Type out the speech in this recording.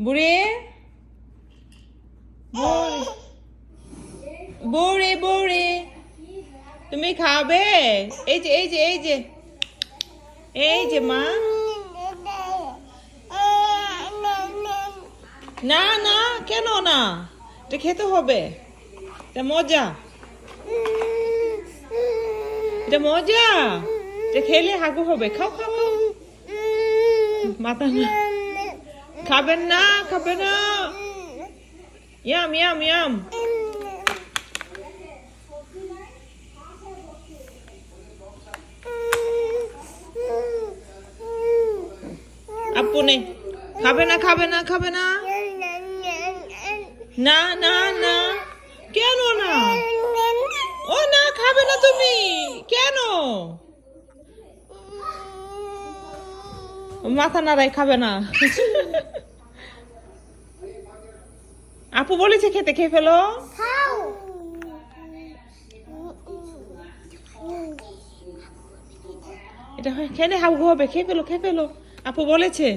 বুড়ি বুড়ি বুড়ি তুমি খাবে? এই যে এই যে এই যে এই যে মা, না না কেন না, এটা খেতে হবে, এটা মজা, এটা মজা, এটা খেলে হাগু হবে। খাও খাও খাও, মাথা না, খাবেন না খাবে না, ইয়াম ইয়াম ইয়াম। আপু নেই, খাবে না খাবে না খাবে না, না না না কেন না, ও না খাবে না তুমি কেন, মাথা নাড়াই খাবে না। আপু বলেছে খেতে, খেয়ে ফেলো। এটা খেলে হাগু হবে, খেয়ে ফেলো খেয়ে ফেলো, আপু বলেছে।